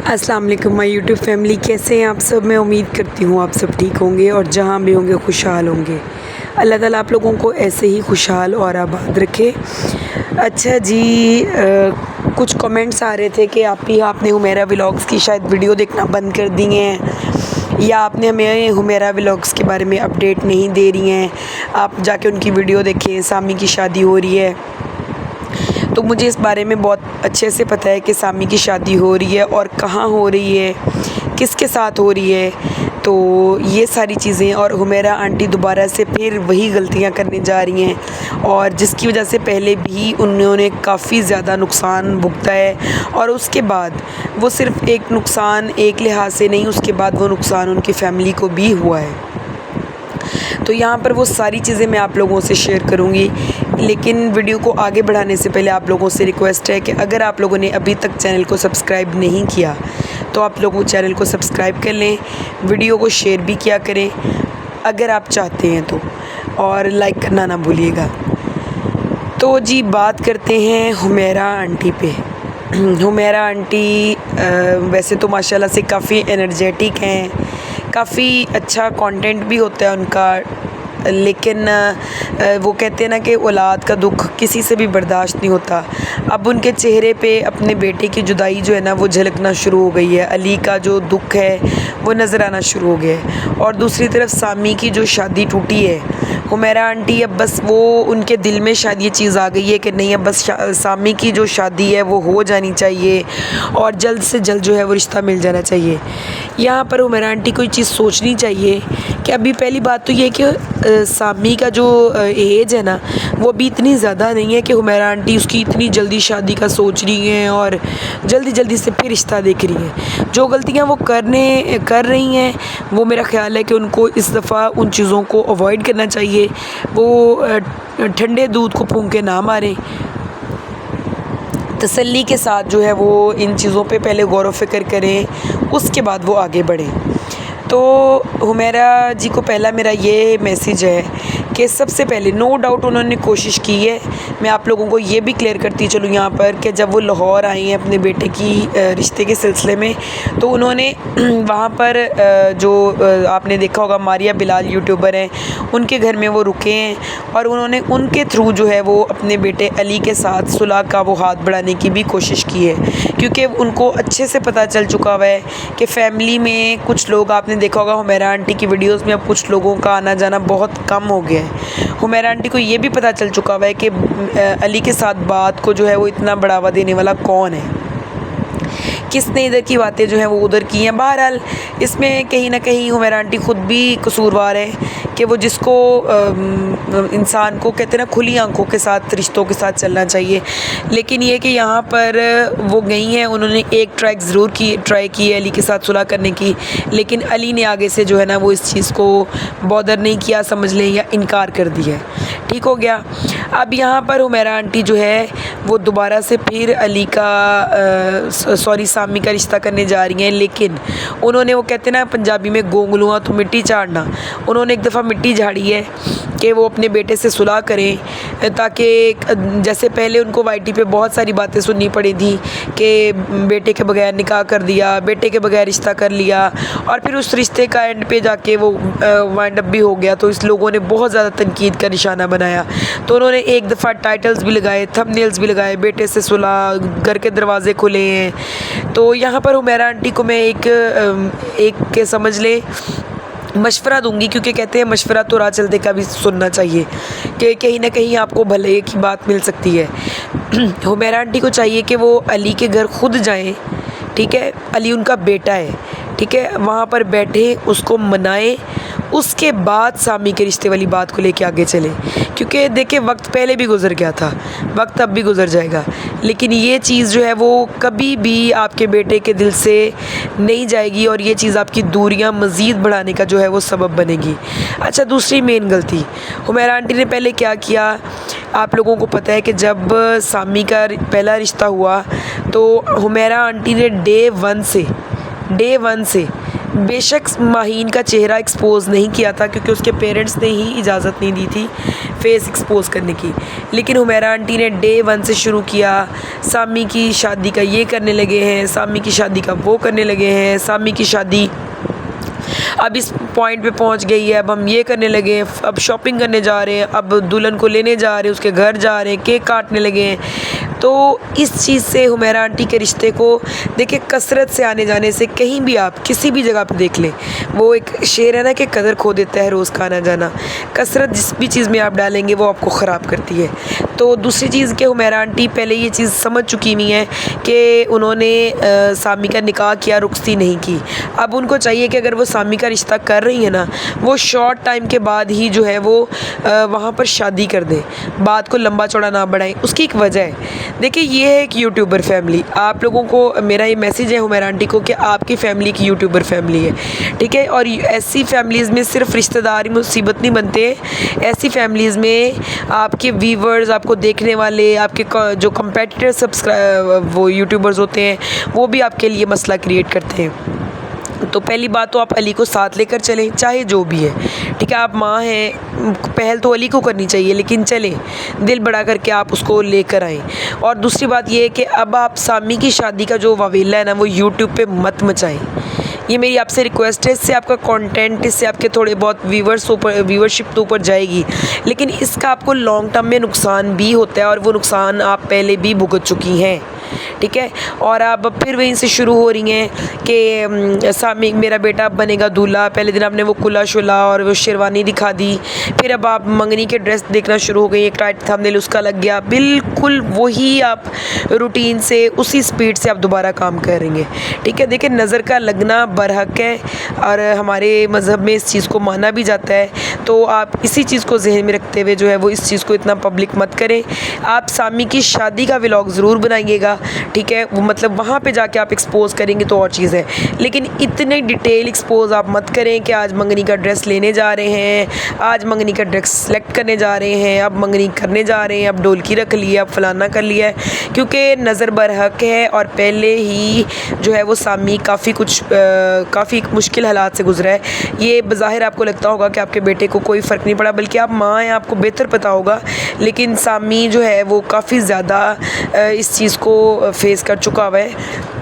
अस्सलाम वालेकुम my YouTube family, कैसे हैं आप सब। मैं उम्मीद करती हूँ आप सब ठीक होंगे और जहाँ भी होंगे खुशहाल होंगे। अल्लाह ताला आप लोगों को ऐसे ही खुशहाल और आबाद रखे। अच्छा जी, कुछ कमेंट्स आ रहे थे कि आपने हुमैरा व्लॉग्स की शायद वीडियो देखना बंद कर दी हैं, या आपने हमें हुमैरा व्लॉग्स के बारे में अपडेट नहीं दे रही हैं। आप जाके उनकी वीडियो देखें, सामी की शादी हो रही है। तो मुझे इस बारे में बहुत अच्छे से पता है कि सामी की शादी हो रही है और कहाँ हो रही है, किसके साथ हो रही है। तो ये सारी चीज़ें, और हुमैरा आंटी दोबारा से फिर वही गलतियां करने जा रही हैं, और जिसकी वजह से पहले भी उन्होंने काफ़ी ज़्यादा नुकसान भुगता है। और उसके बाद वो सिर्फ़ एक नुकसान एक लिहाज से नहीं, उसके बाद वो नुकसान उनकी फ़ैमिली को भी हुआ है। तो यहाँ पर वो सारी चीज़ें मैं आप लोगों से शेयर करूँगी, लेकिन वीडियो को आगे बढ़ाने से पहले आप लोगों से रिक्वेस्ट है कि अगर आप लोगों ने अभी तक चैनल को सब्सक्राइब नहीं किया तो आप लोग चैनल को सब्सक्राइब कर लें, वीडियो को शेयर भी किया करें अगर आप चाहते हैं तो, और लाइक करना ना भूलिएगा। तो जी, बात करते हैं हुमैरा आंटी पे। हुमैरा आंटी वैसे तो माशाल्लाह से काफ़ी एनर्जेटिक हैं, काफ़ी अच्छा कंटेंट भी होता है उनका, लेकिन वो कहते हैं ना कि औलाद का दुख किसी से भी बर्दाश्त नहीं होता। अब उनके चेहरे पे अपने बेटे की जुदाई जो है ना वो झलकना शुरू हो गई है, अली का जो दुख है वो नज़र आना शुरू हो गया है। और दूसरी तरफ सामी की जो शादी टूटी है, हुमैरा आंटी अब बस वो उनके दिल में शायद ये चीज़ आ गई है कि नहीं, अब बस सामी की जो शादी है वो हो जानी चाहिए और जल्द से जल्द जो है वो रिश्ता मिल जाना चाहिए। यहाँ पर हुमैरा आंटी को ये चीज़ सोचनी चाहिए कि अभी पहली बात तो ये कि सामी का जो एज है ना वो अभी इतनी ज़्यादा नहीं है कि हुमैरा आंटी उसकी इतनी जल्दी शादी का सोच रही हैं और जल्दी जल्दी से फिर रिश्ता देख रही हैं। जो गलतियाँ वो कर रही हैं वो मेरा ख़्याल है कि उनको इस दफ़ा उन चीज़ों को अवॉइड करना चाहिए। वो ठंडे दूध को फूंक के ना मारें, तसल्ली के साथ जो है वो इन चीज़ों पे पहले गौर व फ़िक्र करें, उसके बाद वो आगे बढ़ें। तो हुमैरा जी को पहला मेरा ये मैसेज है कि सबसे पहले नो डाउट उन्होंने कोशिश की है। मैं आप लोगों को ये भी क्लियर करती चलूँ यहाँ पर कि जब वो लाहौर आई हैं अपने बेटे की रिश्ते के सिलसिले में, तो उन्होंने वहाँ पर जो आपने देखा होगा मारिया बिलाल यूट्यूबर हैं, उनके घर में वो रुके हैं और उन्होंने उनके थ्रू जो है वो अपने बेटे अली के साथ सुलह का वो हाथ बढ़ाने की भी कोशिश की है, क्योंकि उनको अच्छे से पता चल चुका हुआ है कि फ़ैमिली में कुछ लोग, आपने देखा होगा हुमैरा आंटी की वीडियोस में अब कुछ लोगों का आना जाना बहुत कम हो गया है। हुमैरा आंटी को ये भी पता चल चुका हुआ है कि अली के साथ बात को जो है वो इतना बढ़ावा देने वाला कौन है, किसने इधर की बातें जो हैं वो उधर की हैं। बहरहाल इसमें कहीं ना कहीं हुमैरा आंटी ख़ुद भी कसूरवार है कि वो जिसको इंसान को कहते हैं ना खुली आंखों के साथ रिश्तों के साथ चलना चाहिए, लेकिन ये कि यहाँ पर वो गई हैं, उन्होंने एक ट्राई की है अली के साथ सुलह करने की, लेकिन अली ने आगे से जो है ना वो इस चीज़ को बॉदर नहीं किया, समझ लें, या इनकार कर दिया। ठीक हो गया। अब यहाँ पर हुमैरा आंटी जो है वो दोबारा से फिर अली का सामी का रिश्ता करने जा रही हैं, लेकिन उन्होंने, वो कहते हैं ना पंजाबी में गोंगलुआ तो मिट्टी झाड़ना, उन्होंने एक दफ़ा मिट्टी झाड़ी है कि वो अपने बेटे से सुलह करें, ताकि जैसे पहले उनको वाईटी पे बहुत सारी बातें सुननी पड़ी थी कि बेटे के बगैर निकाह कर दिया, बेटे के बगैर रिश्ता कर लिया, और फिर उस रिश्ते का एंड पे जाके वो वाइंड अप भी हो गया। तो इस लोगों ने बहुत ज़्यादा तनकीद का निशाना बनाया। तो उन्होंने एक दफ़ा टाइटल्स भी लगाए, थंबनेल्स भी लगाए, बेटे से सुलह, घर के दरवाजे खुले हैं। तो यहाँ पर हुमैरा आंटी को मैं एक के समझ ले मशवरा दूंगी, क्योंकि कहते हैं मशवरा तो राह चलते का भी सुनना चाहिए कि कहीं ना कहीं आपको भले की बात मिल सकती है। हुमैरा आंटी को चाहिए कि वो अली के घर खुद जाएं, ठीक है, अली उनका बेटा है, ठीक है, वहाँ पर बैठे, उसको मनाएं, उसके बाद सामी के रिश्ते वाली बात को लेके आगे चलें। क्योंकि देखिए वक्त पहले भी गुजर गया था, वक्त अब भी गुजर जाएगा, लेकिन ये चीज़ जो है वो कभी भी आपके बेटे के दिल से नहीं जाएगी, और ये चीज़ आपकी दूरियां मज़ीद बढ़ाने का जो है वो सबब बनेगी। अच्छा, दूसरी मेन गलती हुमैरा आंटी ने पहले क्या किया, आप लोगों को पता है कि जब सामी का पहला रिश्ता हुआ तो हुमैरा आंटी ने डे वन से बेशक माहीन का चेहरा एक्सपोज़ नहीं किया था क्योंकि उसके पेरेंट्स ने ही इजाज़त नहीं दी थी फेस एक्सपोज़ करने की, लेकिन हुमैरा आंटी ने डे 1 से शुरू किया। सामी की शादी का ये करने लगे हैं, सामी की शादी का वो करने लगे हैं, सामी की शादी अब इस पॉइंट पे पहुंच गई है, अब हम ये करने लगे हैं, अब शॉपिंग करने जा रहे हैं, अब दुल्हन को लेने जा रहे हैं, उसके घर जा रहे हैं, केक काटने लगे हैं। तो इस चीज़ से हुमैरा आंटी के रिश्ते को देखिए, कसरत से आने जाने से कहीं भी आप किसी भी जगह पे देख लें, वो एक शेर है ना कि कदर खो देता है रोज़ का आना जाना। कसरत जिस भी चीज़ में आप डालेंगे वो आपको ख़राब करती है। तो दूसरी चीज़ कि हुमैरा आंटी पहले ये चीज़ समझ चुकी हुई है कि उन्होंने सामी का निकाह किया, रुखसती नहीं की। अब उनको चाहिए कि अगर वो सामी का रिश्ता कर रही है ना, वो शॉर्ट टाइम के बाद ही जो है वो वहाँ पर शादी कर दें, बात को लंबा चौड़ा ना बढ़ाएं। उसकी एक वजह है, देखिए ये है एक यूट्यूबर फैमिली। आप लोगों को मेरा ये मैसेज है हुमैरा आंटी को कि आपकी फ़ैमिली एक यूट्यूबर फैमिली है, ठीक है। और ऐसी फैमिलीज़ में सिर्फ रिश्तेदार ही मुसीबत नहीं बनते, ऐसी फैमिलीज़ में आपके व्यूवर्स, आपको देखने वाले, आपके जो कंपेटिटर वो यूट्यूबर्स होते हैं, वो भी आपके लिए मसला क्रिएट करते हैं। तो पहली बात तो आप अली को साथ लेकर चलें, चाहे जो भी है, ठीक है। आप माँ हैं, पहल तो अली को करनी चाहिए, लेकिन चलें, दिल बड़ा करके आप उसको लेकर आएँ। और दूसरी बात ये है कि अब आप सामी की शादी का जो वावेला है ना, वो यूट्यूब पे मत मचाएं। ये मेरी आपसे रिक्वेस्ट है। इससे आपका कंटेंट, इससे आपके थोड़े बहुत व्यूवरशिप तो ऊपर जाएगी, लेकिन इसका आपको लॉन्ग टर्म में नुकसान भी होता है, और वो नुकसान आप पहले भी भुगत चुकी हैं, ठीक है। और आप फिर वहीं से शुरू हो रही हैं कि सामी मेरा बेटा बनेगा दूल्हा। पहले दिन आपने वो कुला शुला और वो शेरवानी दिखा दी, फिर अब आप मंगनी के ड्रेस देखना शुरू हो गई, एक टाइट थंबनेल उसका लग गया। बिल्कुल वही आप रूटीन से, उसी स्पीड से आप दोबारा काम कर रही हैं, ठीक है। देखिए, नज़र का लगना बरहक है और हमारे मज़हब में इस चीज़ को माना भी जाता है। तो आप इसी चीज़ को जहन में रखते हुए जो है वो इस चीज़ को इतना पब्लिक मत करें। आप सामी की शादी का व्लॉग ज़रूर बनाइएगा, ठीक है। वो मतलब वहाँ पे जाके आप एक्सपोज़ करेंगे तो और चीज़ है, लेकिन इतने डिटेल एक्सपोज़ आप मत करें कि आज मंगनी का ड्रेस लेने जा रहे हैं, आज मंगनी का ड्रेस सेलेक्ट करने जा रहे हैं, अब मंगनी करने जा रहे हैं, अब डोलकी रख ली है, अब फलाना कर लिया है, क्योंकि नज़र बरहक है। और पहले ही जो है वो सामी काफ़ी मुश्किल हालात से गुजरा है। ये बज़ाहिर आपको लगता होगा कि आपके बेटे को कोई फ़र्क नहीं पड़ा, बल्कि आप माँ हैं, आपको बेहतर पता होगा, लेकिन सामी जो है वो काफ़ी ज़्यादा इस चीज़ को फेस कर चुका हुआ है।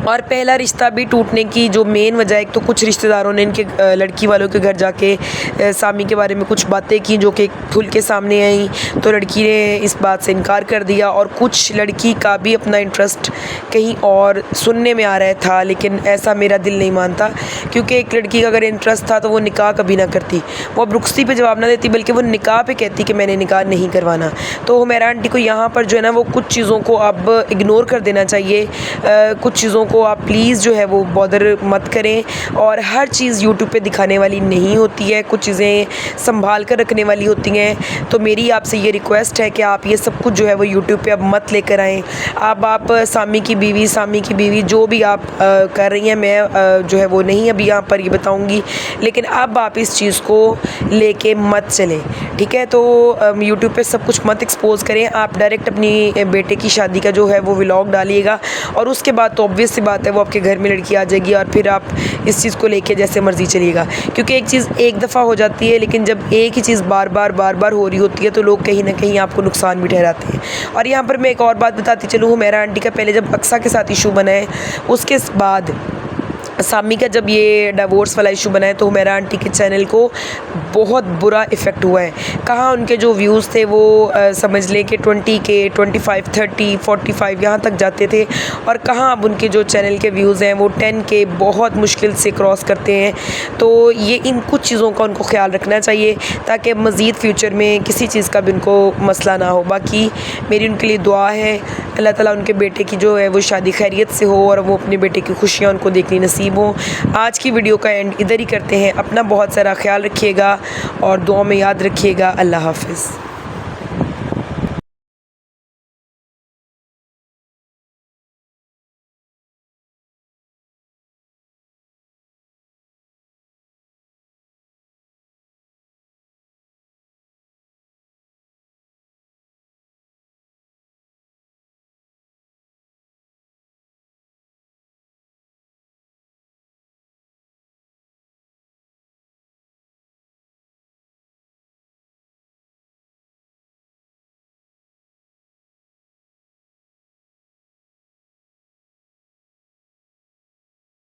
और पहला रिश्ता भी टूटने की जो मेन वजह, एक तो कुछ रिश्तेदारों ने इनके लड़की वालों के घर जाके सामी के बारे में कुछ बातें की जो कि खुल के सामने आई, तो लड़की ने इस बात से इनकार कर दिया। और कुछ लड़की का भी अपना इंटरेस्ट कहीं और सुनने में आ रहा था, लेकिन ऐसा मेरा दिल नहीं मानता, क्योंकि एक लड़की का अगर इंटरेस्ट था तो वो निकाह कभी ना करती, वो अब रुखसती पे जवाब ना देती, बल्कि वो निकाह पे कहती कि मैंने निकाह नहीं करवाना। तो हुमैरा आंटी को यहाँ पर जो है ना वो कुछ चीज़ों को अब इग्नोर कर देना चाहिए। कुछ चीज़ों को आप प्लीज़ जो है वो बॉदर मत करें, और हर चीज़ यूट्यूब पे दिखाने वाली नहीं होती है, कुछ चीज़ें संभाल कर रखने वाली होती हैं। तो मेरी आपसे ये रिक्वेस्ट है कि आप ये सब कुछ जो है वो यूट्यूब पे अब मत लेकर आएँ। आप सामी की बीवी जो भी आप कर रही हैं, मैं जो है वो नहीं अभी यहाँ पर ये बताऊँगी, लेकिन अब आप इस चीज़ को लेके मत चलें, ठीक है। तो यूट्यूब पे सब कुछ मत एक्सपोज़ करें। आप डायरेक्ट अपनी बेटे की शादी का जो है वो व्लॉग डालिएगा, और उसके बाद तो ऑब्वियस सी बात है वो आपके घर में लड़की आ जाएगी, और फिर आप इस चीज़ को लेके जैसे मर्ज़ी चलिएगा। क्योंकि एक चीज़ एक दफ़ा हो जाती है, लेकिन जब एक ही चीज़ बार बार हो रही होती है तो लोग कहीं ना कहीं आपको नुकसान भी ठहराते हैं। और यहाँ पर मैं एक और बात बताती चलूँ, हुमैरा आंटी का पहले जब अक्सा के साथ इशू बना है, उसके बाद सामी का जब ये डिवोर्स वाला इशू बना है, तो हुमैरा आंटी के चैनल को बहुत बुरा इफ़ेक्ट हुआ है। कहाँ उनके जो व्यूज़ थे वो समझ लें कि 20K, 25, 30, 45 यहाँ तक जाते थे, और कहाँ अब उनके जो चैनल के व्यूज़ हैं वो 10K बहुत मुश्किल से क्रॉस करते हैं। तो ये इन कुछ चीज़ों का उनको ख्याल रखना चाहिए, ताकि मज़ीद फ्यूचर में किसी चीज़ का भी उनको मसला ना हो। बाकी मेरी उनके लिए दुआ है, अल्लाह ताला उनके बेटे की जो है वो शादी खैरियत से हो, और वो अपने बेटे की खुशियाँ उनको देखनी नसीब हो। आज की वीडियो का एंड इधर ही करते हैं। अपना बहुत सारा ख्याल रखिएगा और दुआ में याद रखिएगा। अल्लाह हाफ़िज़।